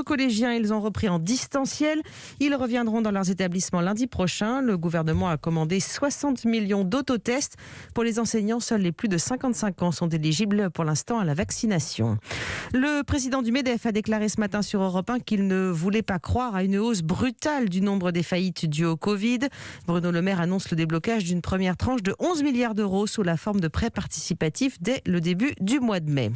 collégiens, ils ont repris en distanciel. Ils reviendront dans leurs établissements lundi prochain. Le gouvernement a commandé 60 millions d'autotests. Pour les enseignants, seuls les plus de 55 ans sont éligibles pour l'instant à la vaccination. Le président du MEDEF a déclaré ce matin sur Europe 1 qu'il ne voulait pas croire à une hausse brutale du nombre des faillites dues au Covid. Bruno Le Maire annonce le déblocage d'une première tranche de 11 milliards d'euros sous la forme de prêts participatifs dès le début du mois de mai.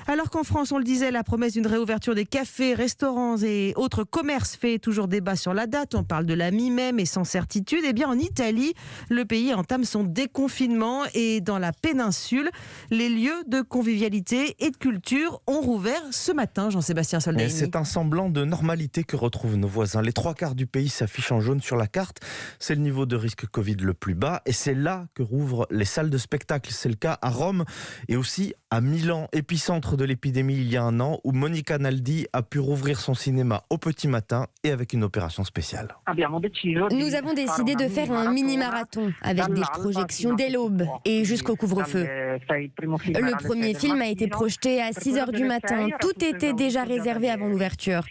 Alors qu'en France, on le disait, la promesse d'une réouverture des cafés, restaurants et autres commerces fait toujours débat sur la date. On parle de la mi-mai, mais sans certitude. Eh bien, en Italie, le pays entame son déconfinement et dans la péninsule, les lieux de convivialité et de culture ont rouvert ce matin, Jean-Sébastien Soldaini. C'est un semblant de normalité que retrouvent nos voisins. Les 3/4 du pays s'affichent en jaune sur la carte. C'est le niveau de risque Covid le plus bas et c'est là que rouvrent les salles de spectacle. C'est le cas à Rome et aussi à Milan, épicentre de l'épidémie il y a un an, où Monica Naldi a pu rouvrir son cinéma au petit matin et avec une opération spéciale. Nous avons décidé de faire un mini-marathon avec des projections dès l'aube et jusqu'au couvre-feu. Le premier film a été projeté à 6h du matin. Tout était déjà réservé avant l'ouverture.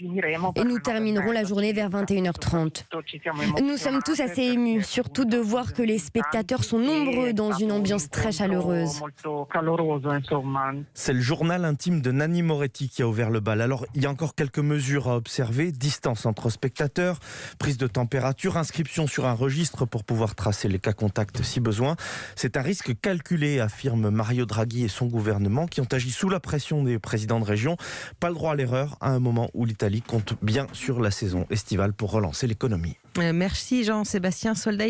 Et nous terminerons la journée vers 21h30. Nous sommes tous assez émus, surtout de voir que les spectateurs sont nombreux dans une ambiance très chaleureuse. C'est le journal intime de Nanni Moretti qui a ouvert le bal. Alors, il y a encore quelques mesures à observer. Distance entre spectateurs, prise de température, inscription sur un registre pour pouvoir tracer les cas contacts si besoin. C'est un risque calculé, affirme Mario Draghi et son gouvernement qui ont agi sous la pression des présidents de région. Pas le droit à l'erreur à un moment où l'Italie compte bien sur la saison estivale pour relancer l'économie. Merci Jean-Sébastien Soldaini.